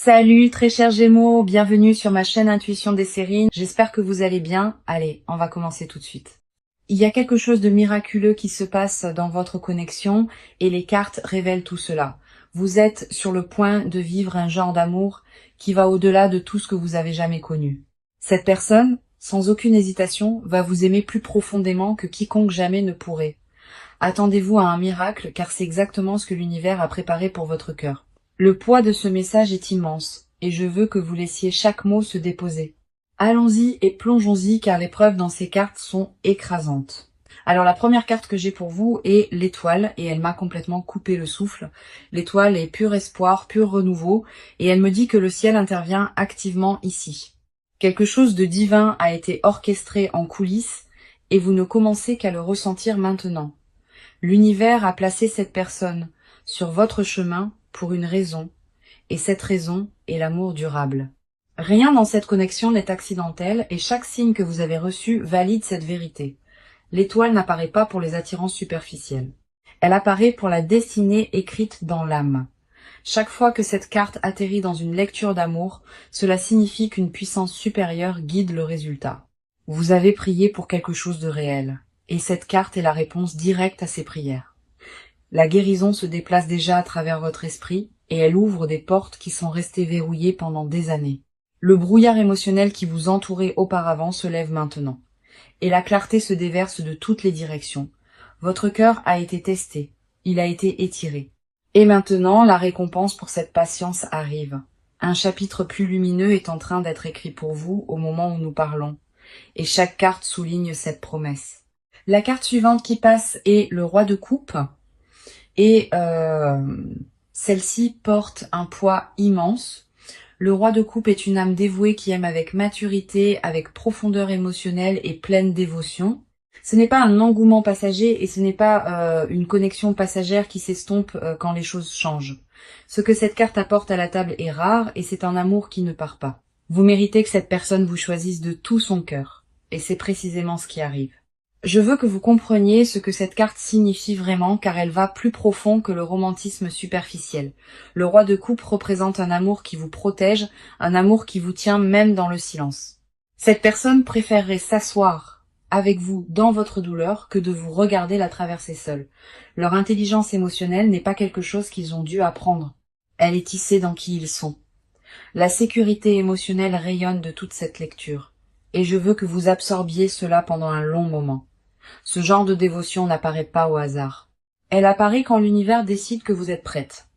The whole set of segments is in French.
Salut très chers Gémeaux, bienvenue sur ma chaîne Intuition des Séries. J'espère que vous allez bien. Allez, on va commencer tout de suite. Il y a quelque chose de miraculeux qui se passe dans votre connexion et les cartes révèlent tout cela. Vous êtes sur le point de vivre un genre d'amour qui va au-delà de tout ce que vous avez jamais connu. Cette personne, sans aucune hésitation, va vous aimer plus profondément que quiconque jamais ne pourrait. Attendez-vous à un miracle car c'est exactement ce que l'univers a préparé pour votre cœur. Le poids de ce message est immense, et je veux que vous laissiez chaque mot se déposer. Allons-y et plongeons-y car les preuves dans ces cartes sont écrasantes. Alors la première carte que j'ai pour vous est l'étoile, et elle m'a complètement coupé le souffle. L'étoile est pur espoir, pur renouveau, et elle me dit que le ciel intervient activement ici. Quelque chose de divin a été orchestré en coulisses, et vous ne commencez qu'à le ressentir maintenant. L'univers a placé cette personne sur votre chemin pour une raison, et cette raison est l'amour durable. Rien dans cette connexion n'est accidentel et chaque signe que vous avez reçu valide cette vérité. L'étoile n'apparaît pas pour les attirances superficielles. Elle apparaît pour la destinée écrite dans l'âme. Chaque fois que cette carte atterrit dans une lecture d'amour, cela signifie qu'une puissance supérieure guide le résultat. Vous avez prié pour quelque chose de réel, et cette carte est la réponse directe à ces prières. La guérison se déplace déjà à travers votre esprit et elle ouvre des portes qui sont restées verrouillées pendant des années. Le brouillard émotionnel qui vous entourait auparavant se lève maintenant et la clarté se déverse de toutes les directions. Votre cœur a été testé, il a été étiré. Et maintenant, la récompense pour cette patience arrive. Un chapitre plus lumineux est en train d'être écrit pour vous au moment où nous parlons et chaque carte souligne cette promesse. La carte suivante qui passe est le roi de coupe. Et celle-ci porte un poids immense. Le roi de coupe est une âme dévouée qui aime avec maturité, avec profondeur émotionnelle et pleine dévotion. Ce n'est pas un engouement passager et ce n'est pas une connexion passagère qui s'estompe quand les choses changent. Ce que cette carte apporte à la table est rare et c'est un amour qui ne part pas. Vous méritez que cette personne vous choisisse de tout son cœur. Et c'est précisément ce qui arrive. Je veux que vous compreniez ce que cette carte signifie vraiment car elle va plus profond que le romantisme superficiel. Le roi de coupe représente un amour qui vous protège, un amour qui vous tient même dans le silence. Cette personne préférerait s'asseoir avec vous dans votre douleur que de vous regarder la traverser seule. Leur intelligence émotionnelle n'est pas quelque chose qu'ils ont dû apprendre. Elle est tissée dans qui ils sont. La sécurité émotionnelle rayonne de toute cette lecture. Et je veux que vous absorbiez cela pendant un long moment. Ce genre de dévotion n'apparaît pas au hasard. Elle apparaît quand l'univers décide que vous êtes prête.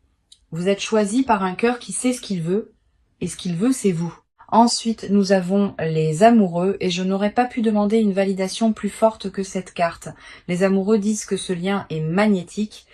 Vous êtes choisi par un cœur qui sait ce qu'il veut, et ce qu'il veut, c'est vous. Ensuite, nous avons les amoureux, et je n'aurais pas pu demander une validation plus forte que cette carte. Les amoureux disent que ce lien est magnétique,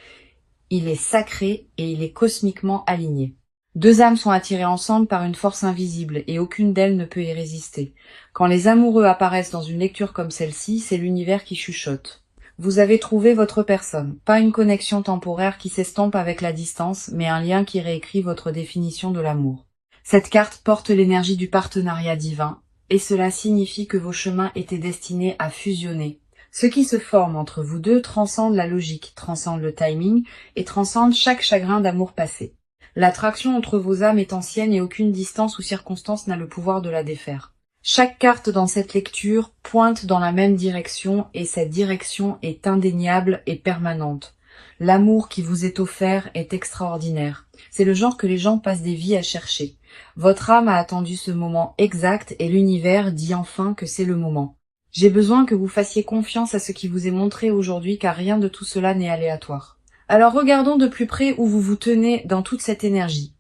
il est sacré et il est cosmiquement aligné. Deux âmes sont attirées ensemble par une force invisible et aucune d'elles ne peut y résister. Quand les amoureux apparaissent dans une lecture comme celle-ci, c'est l'univers qui chuchote. Vous avez trouvé votre personne, pas une connexion temporaire qui s'estompe avec la distance, mais un lien qui réécrit votre définition de l'amour. Cette carte porte l'énergie du partenariat divin, et cela signifie que vos chemins étaient destinés à fusionner. Ce qui se forme entre vous deux transcende la logique, transcende le timing et transcende chaque chagrin d'amour passé. L'attraction entre vos âmes est ancienne et aucune distance ou circonstance n'a le pouvoir de la défaire. Chaque carte dans cette lecture pointe dans la même direction et cette direction est indéniable et permanente. L'amour qui vous est offert est extraordinaire. C'est le genre que les gens passent des vies à chercher. Votre âme a attendu ce moment exact et l'univers dit enfin que c'est le moment. J'ai besoin que vous fassiez confiance à ce qui vous est montré aujourd'hui car rien de tout cela n'est aléatoire. Alors regardons de plus près où vous vous tenez dans toute cette énergie.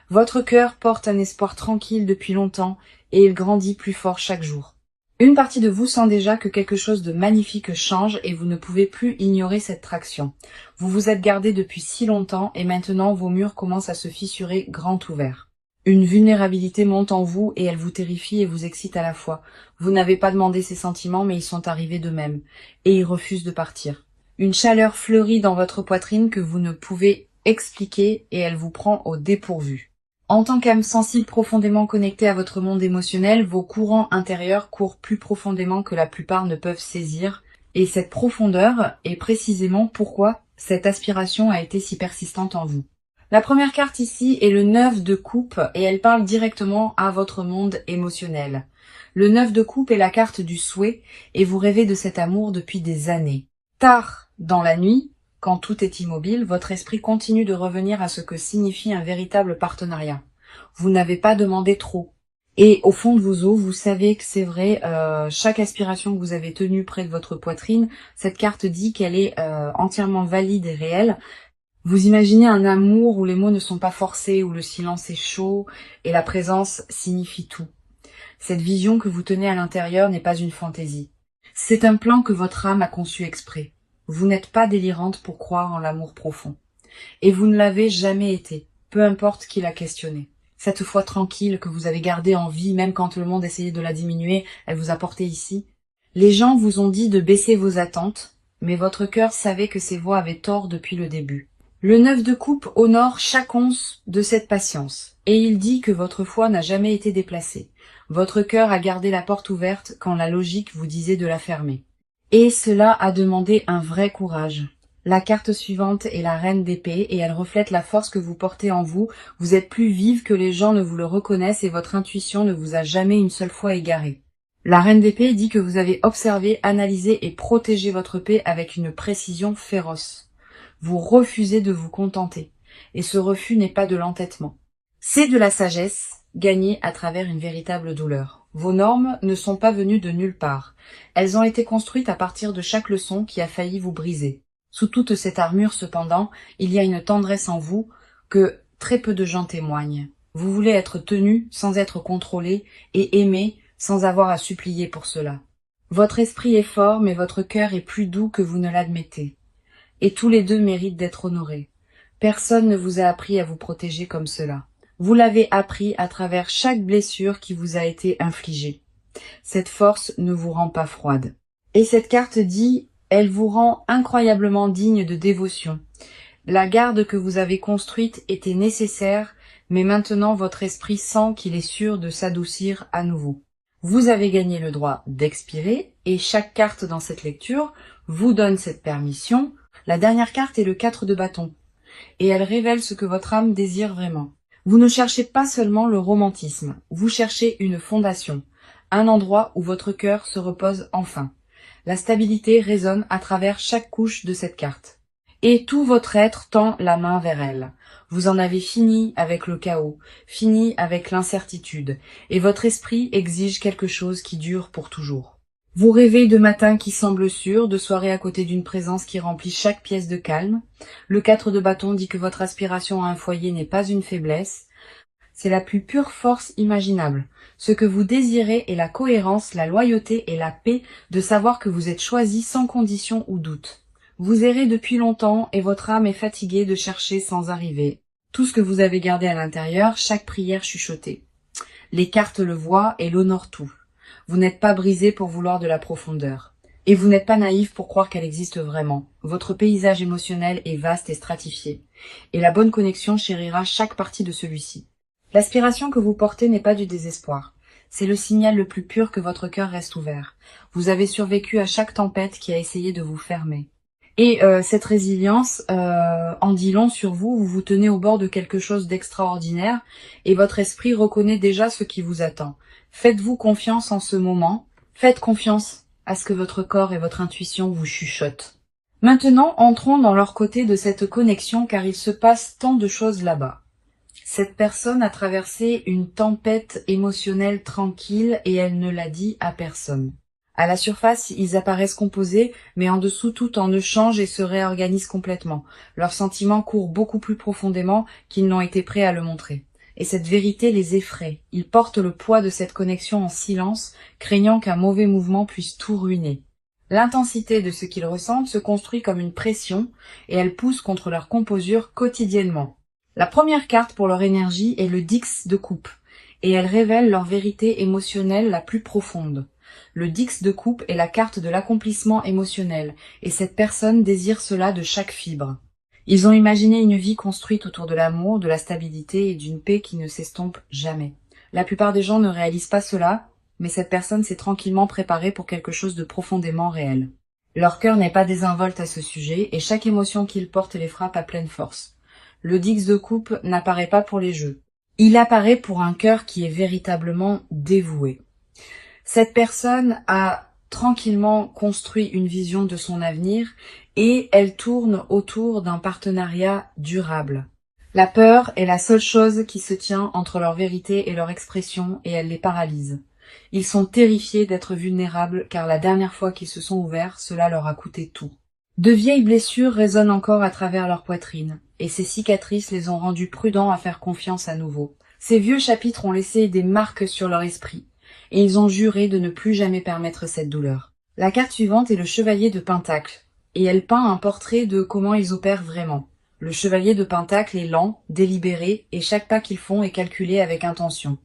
Votre cœur porte un espoir tranquille depuis longtemps et il grandit plus fort chaque jour. Une partie de vous sent déjà que quelque chose de magnifique change et vous ne pouvez plus ignorer cette traction. Vous vous êtes gardé depuis si longtemps et maintenant vos murs commencent à se fissurer grand ouverts. Une vulnérabilité monte en vous et elle vous terrifie et vous excite à la fois. Vous n'avez pas demandé ces sentiments mais ils sont arrivés d'eux-mêmes et ils refusent de partir. Une chaleur fleurit dans votre poitrine que vous ne pouvez expliquer et elle vous prend au dépourvu. En tant qu'âme sensible profondément connectée à votre monde émotionnel, vos courants intérieurs courent plus profondément que la plupart ne peuvent saisir et cette profondeur est précisément pourquoi cette aspiration a été si persistante en vous. La première carte ici est le 9 de coupe et elle parle directement à votre monde émotionnel. Le 9 de coupe est la carte du souhait et vous rêvez de cet amour depuis des années. Tard dans la nuit, quand tout est immobile, votre esprit continue de revenir à ce que signifie un véritable partenariat. Vous n'avez pas demandé trop. Et au fond de vos os, vous savez que c'est vrai, chaque aspiration que vous avez tenue près de votre poitrine, cette carte dit qu'elle est entièrement valide et réelle. Vous imaginez un amour où les mots ne sont pas forcés, où le silence est chaud et la présence signifie tout. Cette vision que vous tenez à l'intérieur n'est pas une fantaisie. C'est un plan que votre âme a conçu exprès. Vous n'êtes pas délirante pour croire en l'amour profond. Et vous ne l'avez jamais été, peu importe qui l'a questionné. Cette foi tranquille que vous avez gardée en vie, même quand le monde essayait de la diminuer, elle vous a porté ici. Les gens vous ont dit de baisser vos attentes, mais votre cœur savait que ces voix avaient tort depuis le début. Le 9 de coupe honore chaque once de cette patience, et il dit que votre foi n'a jamais été déplacée. Votre cœur a gardé la porte ouverte quand la logique vous disait de la fermer. Et cela a demandé un vrai courage. La carte suivante est la reine d'épée et elle reflète la force que vous portez en vous. Vous êtes plus vive que les gens ne vous le reconnaissent et votre intuition ne vous a jamais une seule fois égaré. La reine d'épée dit que vous avez observé, analysé et protégé votre paix avec une précision féroce. Vous refusez de vous contenter. Et ce refus n'est pas de l'entêtement. C'est de la sagesse gagnée à travers une véritable douleur. Vos normes ne sont pas venues de nulle part. Elles ont été construites à partir de chaque leçon qui a failli vous briser. Sous toute cette armure, cependant, il y a une tendresse en vous que très peu de gens témoignent. Vous voulez être tenu sans être contrôlé et aimé sans avoir à supplier pour cela. Votre esprit est fort, mais votre cœur est plus doux que vous ne l'admettez. Et tous les deux méritent d'être honorés. Personne ne vous a appris à vous protéger comme cela. Vous l'avez appris à travers chaque blessure qui vous a été infligée. Cette force ne vous rend pas froide. Et cette carte dit... Elle vous rend incroyablement digne de dévotion. La garde que vous avez construite était nécessaire, mais maintenant votre esprit sent qu'il est sûr de s'adoucir à nouveau. Vous avez gagné le droit d'expirer, et chaque carte dans cette lecture vous donne cette permission. La dernière carte est le 4 de bâton, et elle révèle ce que votre âme désire vraiment. Vous ne cherchez pas seulement le romantisme, vous cherchez une fondation, un endroit où votre cœur se repose enfin. La stabilité résonne à travers chaque couche de cette carte. Et tout votre être tend la main vers elle. Vous en avez fini avec le chaos, fini avec l'incertitude, et votre esprit exige quelque chose qui dure pour toujours. Vous rêvez de matins qui semblent sûrs, de soirées à côté d'une présence qui remplit chaque pièce de calme. Le 4 de bâton dit que votre aspiration à un foyer n'est pas une faiblesse, c'est la plus pure force imaginable. Ce que vous désirez est la cohérence, la loyauté et la paix de savoir que vous êtes choisi sans condition ou doute. Vous errez depuis longtemps et votre âme est fatiguée de chercher sans arriver. Tout ce que vous avez gardé à l'intérieur, chaque prière chuchotée. Les cartes le voient et l'honorent tout. Vous n'êtes pas brisé pour vouloir de la profondeur. Et vous n'êtes pas naïf pour croire qu'elle existe vraiment. Votre paysage émotionnel est vaste et stratifié. Et la bonne connexion chérira chaque partie de celui-ci. L'aspiration que vous portez n'est pas du désespoir. C'est le signal le plus pur que votre cœur reste ouvert. Vous avez survécu à chaque tempête qui a essayé de vous fermer. Et cette résilience en dit long sur vous. Vous vous tenez au bord de quelque chose d'extraordinaire et votre esprit reconnaît déjà ce qui vous attend. Faites-vous confiance en ce moment. Faites confiance à ce que votre corps et votre intuition vous chuchotent. Maintenant, entrons dans leur côté de cette connexion car il se passe tant de choses là-bas. Cette personne a traversé une tempête émotionnelle tranquille et elle ne l'a dit à personne. À la surface, ils apparaissent composés, mais en dessous tout en eux change et se réorganise complètement. Leurs sentiments courent beaucoup plus profondément qu'ils n'ont été prêts à le montrer. Et cette vérité les effraie. Ils portent le poids de cette connexion en silence, craignant qu'un mauvais mouvement puisse tout ruiner. L'intensité de ce qu'ils ressentent se construit comme une pression et elle pousse contre leur composure quotidiennement. La première carte pour leur énergie est le 10 de coupe, et elle révèle leur vérité émotionnelle la plus profonde. Le 10 de coupe est la carte de l'accomplissement émotionnel, et cette personne désire cela de chaque fibre. Ils ont imaginé une vie construite autour de l'amour, de la stabilité et d'une paix qui ne s'estompe jamais. La plupart des gens ne réalisent pas cela, mais cette personne s'est tranquillement préparée pour quelque chose de profondément réel. Leur cœur n'est pas désinvolte à ce sujet, et chaque émotion qu'ils portent les frappe à pleine force. Le Dix de coupe n'apparaît pas pour les jeux. Il apparaît pour un cœur qui est véritablement dévoué. Cette personne a tranquillement construit une vision de son avenir et elle tourne autour d'un partenariat durable. La peur est la seule chose qui se tient entre leur vérité et leur expression et elle les paralyse. Ils sont terrifiés d'être vulnérables car la dernière fois qu'ils se sont ouverts, cela leur a coûté tout. De vieilles blessures résonnent encore à travers leur poitrine et ces cicatrices les ont rendus prudents à faire confiance à nouveau. Ces vieux chapitres ont laissé des marques sur leur esprit et ils ont juré de ne plus jamais permettre cette douleur. La carte suivante est le chevalier de Pentacle et elle peint un portrait de comment ils opèrent vraiment. Le chevalier de Pentacle est lent, délibéré, et chaque pas qu'ils font est calculé avec intention.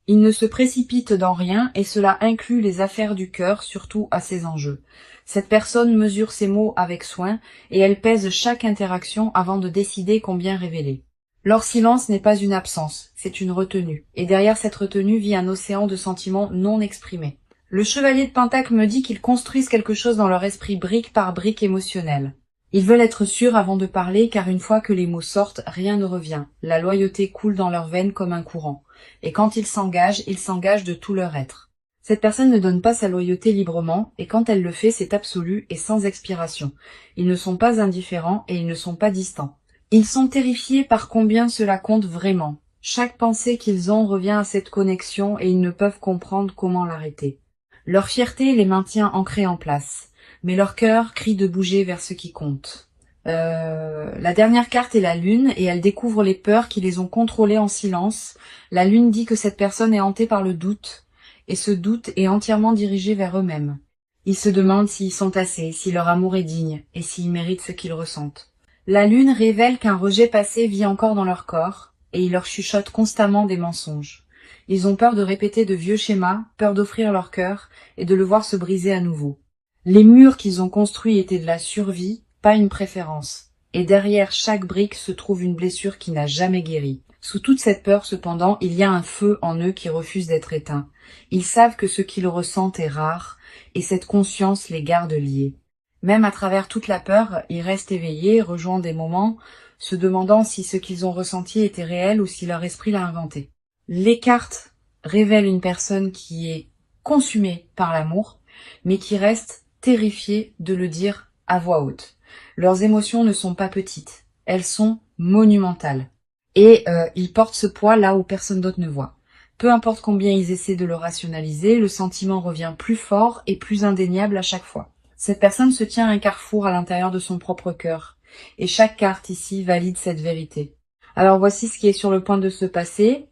Ils ne se précipitent dans rien, et cela inclut les affaires du cœur, surtout à ses enjeux. Cette personne mesure ses mots avec soin, et elle pèse chaque interaction avant de décider combien révéler. Leur silence n'est pas une absence, c'est une retenue, et derrière cette retenue vit un océan de sentiments non exprimés. Le chevalier de Pentacle me dit qu'ils construisent quelque chose dans leur esprit brique par brique émotionnelle. Ils veulent être sûrs avant de parler car une fois que les mots sortent, rien ne revient. La loyauté coule dans leurs veines comme un courant. Et quand ils s'engagent de tout leur être. Cette personne ne donne pas sa loyauté librement et quand elle le fait, c'est absolu et sans expiration. Ils ne sont pas indifférents et ils ne sont pas distants. Ils sont terrifiés par combien cela compte vraiment. Chaque pensée qu'ils ont revient à cette connexion et ils ne peuvent comprendre comment l'arrêter. Leur fierté les maintient ancrés en place. Mais leur cœur crie de bouger vers ce qui compte. La dernière carte est la lune et elle découvre les peurs qui les ont contrôlées en silence. La lune dit que cette personne est hantée par le doute et ce doute est entièrement dirigé vers eux-mêmes. Ils se demandent s'ils sont assez, si leur amour est digne et s'ils méritent ce qu'ils ressentent. La lune révèle qu'un rejet passé vit encore dans leur corps et il leur chuchote constamment des mensonges. Ils ont peur de répéter de vieux schémas, peur d'offrir leur cœur et de le voir se briser à nouveau. Les murs qu'ils ont construits étaient de la survie, pas une préférence. Et derrière chaque brique se trouve une blessure qui n'a jamais guéri. Sous toute cette peur, cependant, il y a un feu en eux qui refuse d'être éteint. Ils savent que ce qu'ils ressentent est rare, et cette conscience les garde liés. Même à travers toute la peur, ils restent éveillés, rejoignant des moments, se demandant si ce qu'ils ont ressenti était réel ou si leur esprit l'a inventé. Les cartes révèlent une personne qui est consumée par l'amour, mais qui reste terrifiés de le dire à voix haute. Leurs émotions ne sont pas petites, elles sont monumentales. Et ils portent ce poids là où personne d'autre ne voit. Peu importe combien ils essaient de le rationaliser, le sentiment revient plus fort et plus indéniable à chaque fois. Cette personne se tient à un carrefour à l'intérieur de son propre cœur. Et chaque carte ici valide cette vérité. Alors voici ce qui est sur le point de se passer,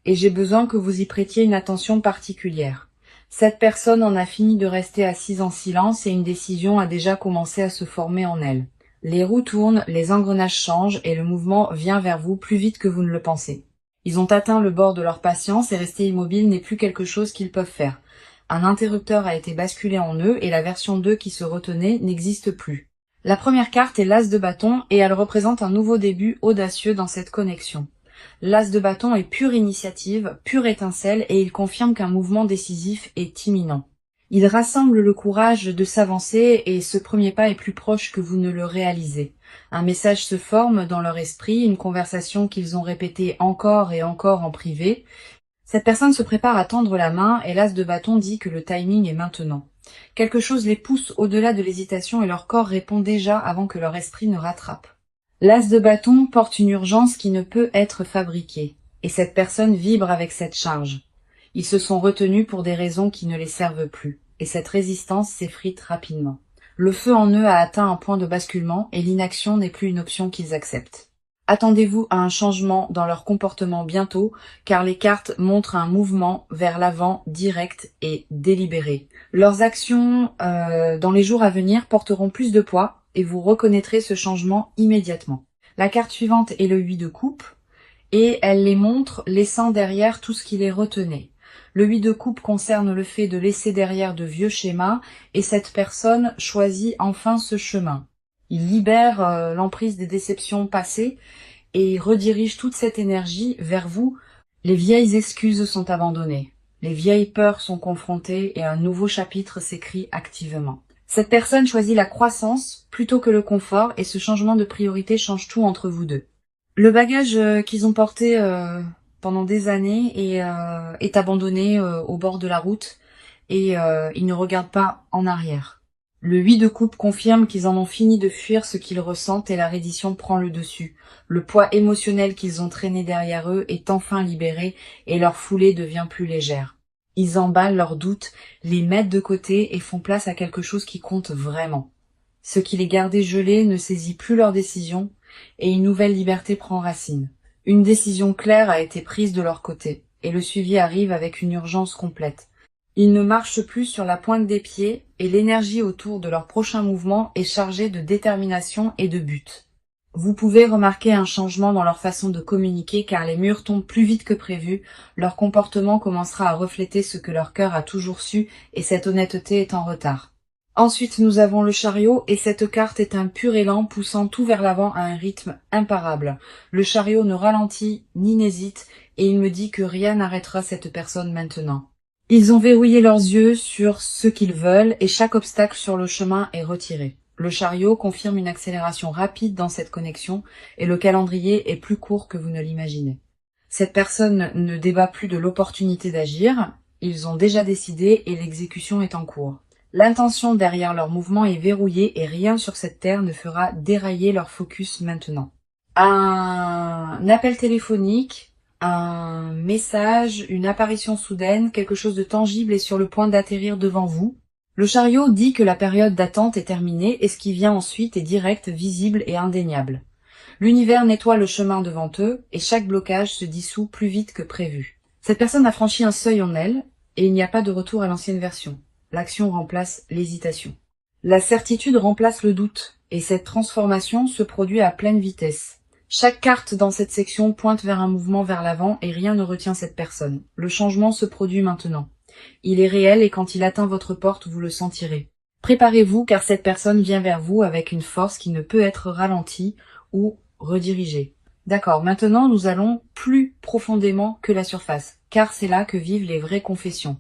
et j'ai besoin que vous y prêtiez une attention particulière. Cette personne en a fini de rester assise en silence et une décision a déjà commencé à se former en elle. Les roues tournent, les engrenages changent et le mouvement vient vers vous plus vite que vous ne le pensez. Ils ont atteint le bord de leur patience et rester immobile n'est plus quelque chose qu'ils peuvent faire. Un interrupteur a été basculé en eux et la version 2 qui se retenait n'existe plus. La première carte est l'As de bâton et elle représente un nouveau début audacieux dans cette connexion. L'As de bâton est pure initiative, pure étincelle et il confirme qu'un mouvement décisif est imminent. Il rassemble le courage de s'avancer et ce premier pas est plus proche que vous ne le réalisez. Un message se forme dans leur esprit, une conversation qu'ils ont répétée encore et encore en privé. Cette personne se prépare à tendre la main et l'As de bâton dit que le timing est maintenant. Quelque chose les pousse au-delà de l'hésitation et leur corps répond déjà avant que leur esprit ne rattrape. L'As de bâton porte une urgence qui ne peut être fabriquée, et cette personne vibre avec cette charge. Ils se sont retenus pour des raisons qui ne les servent plus, et cette résistance s'effrite rapidement. Le feu en eux a atteint un point de basculement, et l'inaction n'est plus une option qu'ils acceptent. Attendez-vous à un changement dans leur comportement bientôt, car les cartes montrent un mouvement vers l'avant direct et délibéré. Leurs actions dans les jours à venir porteront plus de poids, et vous reconnaîtrez ce changement immédiatement. La carte suivante est le 8 de coupe, et elle les montre laissant derrière tout ce qui les retenait. Le 8 de coupe concerne le fait de laisser derrière de vieux schémas, et cette personne choisit enfin ce chemin. Il libère l'emprise des déceptions passées, et redirige toute cette énergie vers vous. Les vieilles excuses sont abandonnées, les vieilles peurs sont confrontées, et un nouveau chapitre s'écrit activement. Cette personne choisit la croissance plutôt que le confort et ce changement de priorité change tout entre vous deux. Le bagage qu'ils ont porté pendant des années est abandonné au bord de la route et ils ne regardent pas en arrière. Le 8 de coupe confirme qu'ils en ont fini de fuir ce qu'ils ressentent et la reddition prend le dessus. Le poids émotionnel qu'ils ont traîné derrière eux est enfin libéré et leur foulée devient plus légère. Ils emballent leurs doutes, les mettent de côté et font place à quelque chose qui compte vraiment. Ce qui les gardait gelés ne saisit plus leur décision et une nouvelle liberté prend racine. Une décision claire a été prise de leur côté et le suivi arrive avec une urgence complète. Ils ne marchent plus sur la pointe des pieds et l'énergie autour de leur prochain mouvement est chargée de détermination et de but. Vous pouvez remarquer un changement dans leur façon de communiquer car les murs tombent plus vite que prévu, leur comportement commencera à refléter ce que leur cœur a toujours su et cette honnêteté est en retard. Ensuite, nous avons le chariot et cette carte est un pur élan poussant tout vers l'avant à un rythme imparable. Le chariot ne ralentit ni n'hésite et il me dit que rien n'arrêtera cette personne maintenant. Ils ont verrouillé leurs yeux sur ce qu'ils veulent et chaque obstacle sur le chemin est retiré. Le chariot confirme une accélération rapide dans cette connexion et le calendrier est plus court que vous ne l'imaginez. Cette personne ne débat plus de l'opportunité d'agir, ils ont déjà décidé et l'exécution est en cours. L'intention derrière leur mouvement est verrouillée et rien sur cette terre ne fera dérailler leur focus maintenant. Un appel téléphonique, un message, une apparition soudaine, quelque chose de tangible est sur le point d'atterrir devant vous. Le chariot dit que la période d'attente est terminée et ce qui vient ensuite est direct, visible et indéniable. L'univers nettoie le chemin devant eux et chaque blocage se dissout plus vite que prévu. Cette personne a franchi un seuil en elle et il n'y a pas de retour à l'ancienne version. L'action remplace l'hésitation. La certitude remplace le doute, et cette transformation se produit à pleine vitesse. Chaque carte dans cette section pointe vers un mouvement vers l'avant et rien ne retient cette personne. Le changement se produit maintenant. Il est réel et quand il atteint votre porte, vous le sentirez. Préparez-vous car cette personne vient vers vous avec une force qui ne peut être ralentie ou redirigée. D'accord, maintenant nous allons plus profondément que la surface, car c'est là que vivent les vraies confessions.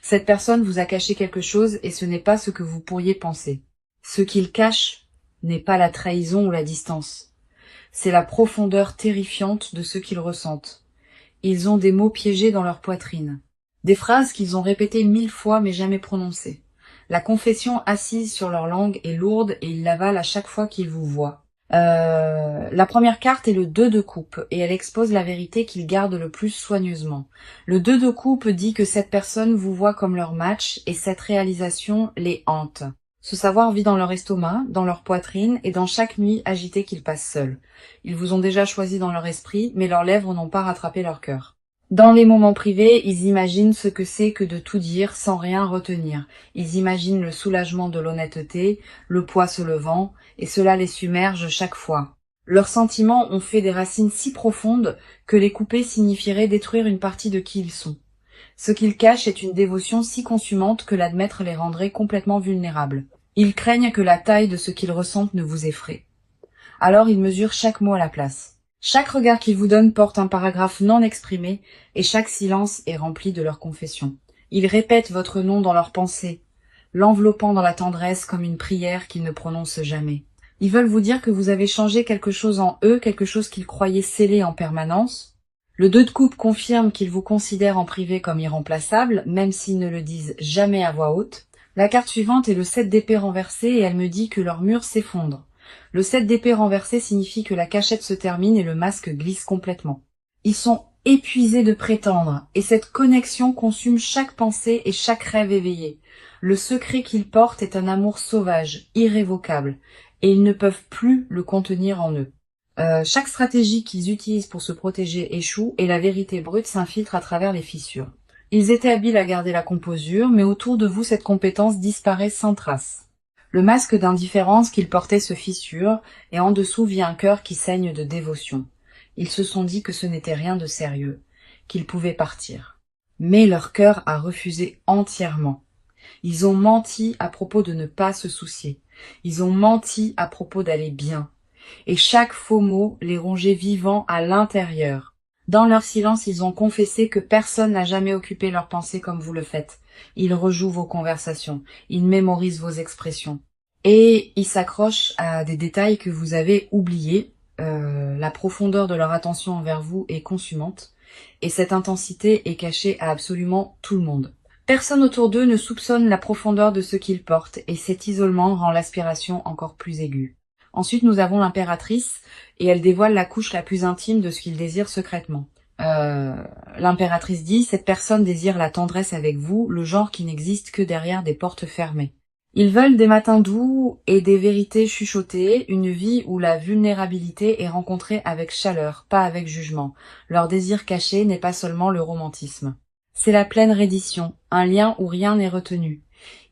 Cette personne vous a caché quelque chose et ce n'est pas ce que vous pourriez penser. Ce qu'il cache n'est pas la trahison ou la distance. C'est la profondeur terrifiante de ce qu'ils ressentent. Ils ont des mots piégés dans leur poitrine. Des phrases qu'ils ont répétées 1000 fois mais jamais prononcées. La confession assise sur leur langue est lourde et ils l'avalent à chaque fois qu'ils vous voient. La première carte est le 2 de coupe et elle expose la vérité qu'ils gardent le plus soigneusement. Le 2 de coupe dit que cette personne vous voit comme leur match et cette réalisation les hante. Ce savoir vit dans leur estomac, dans leur poitrine et dans chaque nuit agitée qu'ils passent seuls. Ils vous ont déjà choisi dans leur esprit, mais leurs lèvres n'ont pas rattrapé leur cœur. Dans les moments privés, ils imaginent ce que c'est que de tout dire sans rien retenir. Ils imaginent le soulagement de l'honnêteté, le poids se levant, et cela les submerge chaque fois. Leurs sentiments ont fait des racines si profondes que les couper signifierait détruire une partie de qui ils sont. Ce qu'ils cachent est une dévotion si consumante que l'admettre les rendrait complètement vulnérables. Ils craignent que la taille de ce qu'ils ressentent ne vous effraie. Alors ils mesurent chaque mot à la place. Chaque regard qu'ils vous donnent porte un paragraphe non exprimé et chaque silence est rempli de leur confession. Ils répètent votre nom dans leurs pensées, l'enveloppant dans la tendresse comme une prière qu'ils ne prononcent jamais. Ils veulent vous dire que vous avez changé quelque chose en eux, quelque chose qu'ils croyaient scellé en permanence. Le 2 de coupe confirme qu'ils vous considèrent en privé comme irremplaçable, même s'ils ne le disent jamais à voix haute. La carte suivante est le 7 d'épée renversé et elle me dit que leur mur s'effondre. Le 7 d'épée renversé signifie que la cachette se termine et le masque glisse complètement. Ils sont épuisés de prétendre, et cette connexion consume chaque pensée et chaque rêve éveillé. Le secret qu'ils portent est un amour sauvage, irrévocable, et ils ne peuvent plus le contenir en eux. Chaque stratégie qu'ils utilisent pour se protéger échoue et la vérité brute s'infiltre à travers les fissures. Ils étaient habiles à garder la composure, mais autour de vous cette compétence disparaît sans trace. Le masque d'indifférence qu'ils portaient se fissure, et en dessous vit un cœur qui saigne de dévotion. Ils se sont dit que ce n'était rien de sérieux, qu'ils pouvaient partir. Mais leur cœur a refusé entièrement. Ils ont menti à propos de ne pas se soucier. Ils ont menti à propos d'aller bien. Et chaque faux mot les rongeait vivants à l'intérieur. Dans leur silence, ils ont confessé que personne n'a jamais occupé leurs pensées comme vous le faites. Ils rejouent vos conversations, ils mémorisent vos expressions. Et ils s'accrochent à des détails que vous avez oubliés, la profondeur de leur attention envers vous est consumante, et cette intensité est cachée à absolument tout le monde. Personne autour d'eux ne soupçonne la profondeur de ce qu'ils portent, et cet isolement rend l'aspiration encore plus aiguë. Ensuite, nous avons l'impératrice, et elle dévoile la couche la plus intime de ce qu'ils désirent secrètement. L'impératrice dit: cette personne désire la tendresse avec vous, le genre qui n'existe que derrière des portes fermées. Ils veulent des matins doux et des vérités chuchotées, une vie où la vulnérabilité est rencontrée avec chaleur, pas avec jugement. Leur désir caché n'est pas seulement le romantisme. C'est la pleine reddition, un lien où rien n'est retenu.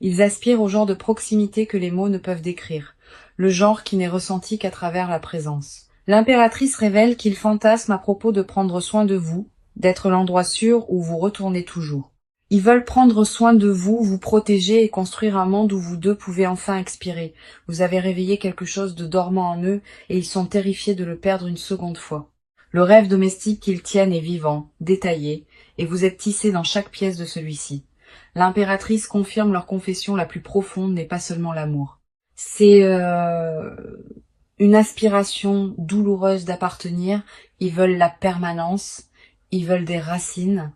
Ils aspirent au genre de proximité que les mots ne peuvent décrire, le genre qui n'est ressenti qu'à travers la présence. L'impératrice révèle qu'ils fantasment à propos de prendre soin de vous, d'être l'endroit sûr où vous retournez toujours. Ils veulent prendre soin de vous, vous protéger et construire un monde où vous deux pouvez enfin expirer. Vous avez réveillé quelque chose de dormant en eux et ils sont terrifiés de le perdre une seconde fois. Le rêve domestique qu'ils tiennent est vivant, détaillé, et vous êtes tissé dans chaque pièce de celui-ci. L'impératrice confirme leur confession la plus profonde n'est pas seulement l'amour. C'est une aspiration douloureuse d'appartenir, ils veulent la permanence, ils veulent des racines,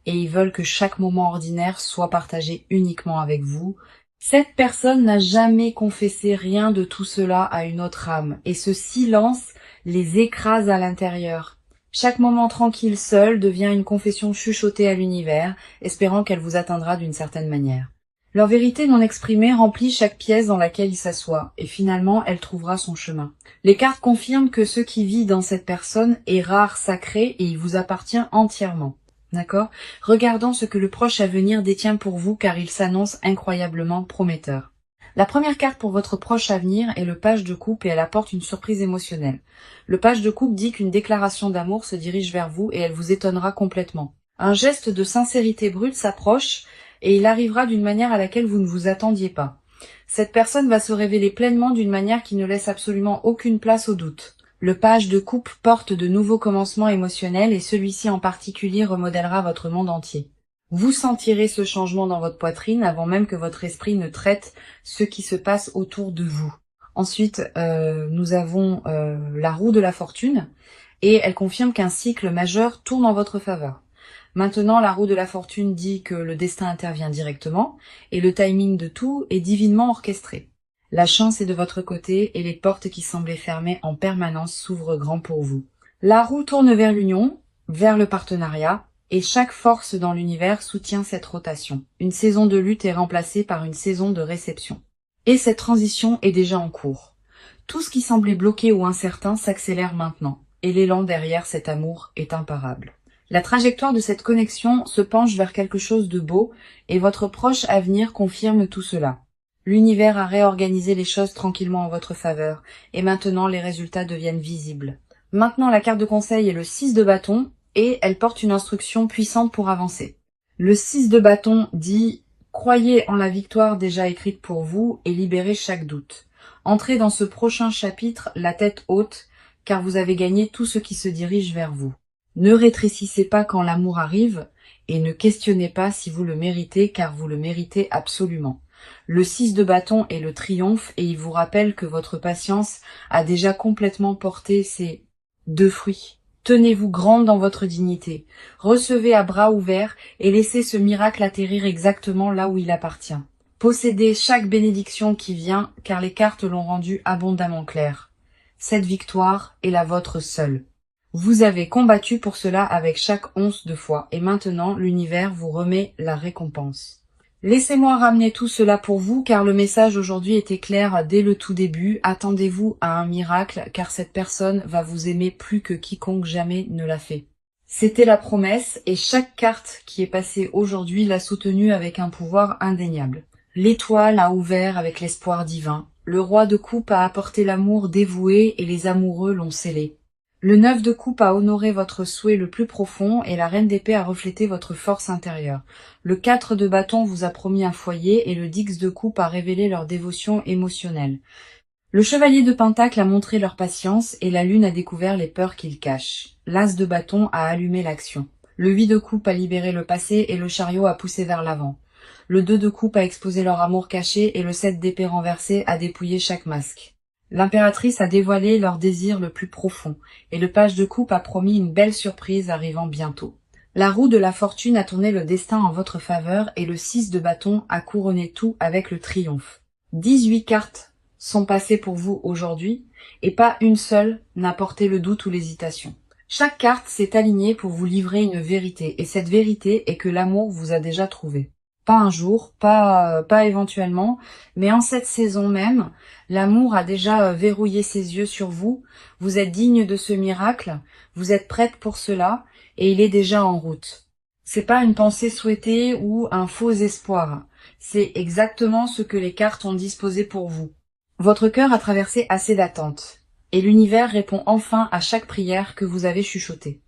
et ils veulent que chaque moment ordinaire soit partagé uniquement avec vous. Cette personne n'a jamais confessé rien de tout cela à une autre âme, et ce silence les écrase à l'intérieur. Chaque moment tranquille seul devient une confession chuchotée à l'univers, espérant qu'elle vous atteindra d'une certaine manière. Leur vérité non exprimée remplit chaque pièce dans laquelle il s'assoit, et finalement elle trouvera son chemin. Les cartes confirment que ce qui vit dans cette personne est rare, sacré, et il vous appartient entièrement. D'accord? Regardons ce que le proche à venir détient pour vous, car il s'annonce incroyablement prometteur. La première carte pour votre proche à venir est le page de coupe et elle apporte une surprise émotionnelle. Le page de coupe dit qu'une déclaration d'amour se dirige vers vous et elle vous étonnera complètement. Un geste de sincérité brute s'approche et il arrivera d'une manière à laquelle vous ne vous attendiez pas. Cette personne va se révéler pleinement d'une manière qui ne laisse absolument aucune place au doute. Le page de coupe porte de nouveaux commencements émotionnels et celui-ci en particulier remodèlera votre monde entier. Vous sentirez ce changement dans votre poitrine avant même que votre esprit ne traite ce qui se passe autour de vous. Ensuite, nous avons la roue de la fortune et elle confirme qu'un cycle majeur tourne en votre faveur. Maintenant, la roue de la fortune dit que le destin intervient directement et le timing de tout est divinement orchestré. La chance est de votre côté et les portes qui semblaient fermées en permanence s'ouvrent grand pour vous. La roue tourne vers l'union, vers le partenariat, et chaque force dans l'univers soutient cette rotation. Une saison de lutte est remplacée par une saison de réception. Et cette transition est déjà en cours. Tout ce qui semblait bloqué ou incertain s'accélère maintenant, et l'élan derrière cet amour est imparable. La trajectoire de cette connexion se penche vers quelque chose de beau, et votre proche avenir confirme tout cela. L'univers a réorganisé les choses tranquillement en votre faveur, et maintenant les résultats deviennent visibles. Maintenant la carte de conseil est le 6 de bâton, et elle porte une instruction puissante pour avancer. Le 6 de bâton dit « Croyez en la victoire déjà écrite pour vous et libérez chaque doute. Entrez dans ce prochain chapitre la tête haute, car vous avez gagné tout ce qui se dirige vers vous. Ne rétrécissez pas quand l'amour arrive, et ne questionnez pas si vous le méritez, car vous le méritez absolument. Le 6 de bâton est le triomphe, et il vous rappelle que votre patience a déjà complètement porté ses 2 fruits. Tenez-vous grande dans votre dignité, recevez à bras ouverts et laissez ce miracle atterrir exactement là où il appartient. Possédez chaque bénédiction qui vient, car les cartes l'ont rendu abondamment clair. Cette victoire est la vôtre seule. Vous avez combattu pour cela avec chaque once de foi, et maintenant l'univers vous remet la récompense. Laissez-moi ramener tout cela pour vous, car le message aujourd'hui était clair dès le tout début. Attendez-vous à un miracle, car cette personne va vous aimer plus que quiconque jamais ne l'a fait. C'était la promesse, et chaque carte qui est passée aujourd'hui l'a soutenue avec un pouvoir indéniable. L'étoile a ouvert avec l'espoir divin. Le roi de coupe a apporté l'amour dévoué, et les amoureux l'ont scellé. Le 9 de coupe a honoré votre souhait le plus profond et la reine d'épée a reflété votre force intérieure. Le 4 de bâton vous a promis un foyer et le 10 de coupe a révélé leur dévotion émotionnelle. Le chevalier de pentacle a montré leur patience et la lune a découvert les peurs qu'ils cachent. L'as de bâton a allumé l'action. Le 8 de coupe a libéré le passé et le chariot a poussé vers l'avant. Le 2 de coupe a exposé leur amour caché et le 7 d'épée renversé a dépouillé chaque masque. L'impératrice a dévoilé leur désir le plus profond, et le page de coupe a promis une belle surprise arrivant bientôt. La roue de la fortune a tourné le destin en votre faveur et le 6 de bâton a couronné tout avec le triomphe. 18 cartes sont passées pour vous aujourd'hui, et pas une seule n'a porté le doute ou l'hésitation. Chaque carte s'est alignée pour vous livrer une vérité, et cette vérité est que l'amour vous a déjà trouvé. Pas un jour, pas éventuellement, mais en cette saison même, l'amour a déjà verrouillé ses yeux sur vous, vous êtes digne de ce miracle, vous êtes prête pour cela, et il est déjà en route. C'est pas une pensée souhaitée ou un faux espoir, c'est exactement ce que les cartes ont disposé pour vous. Votre cœur a traversé assez d'attentes, et l'univers répond enfin à chaque prière que vous avez chuchotée.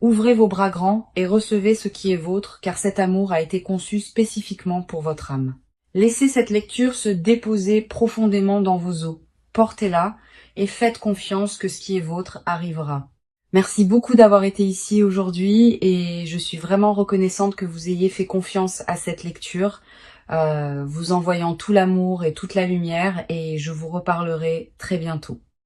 Ouvrez vos bras grands et recevez ce qui est vôtre, car cet amour a été conçu spécifiquement pour votre âme. Laissez cette lecture se déposer profondément dans vos os. Portez-la et faites confiance que ce qui est vôtre arrivera. Merci beaucoup d'avoir été ici aujourd'hui et je suis vraiment reconnaissante que vous ayez fait confiance à cette lecture, vous envoyant tout l'amour et toute la lumière et je vous reparlerai très bientôt.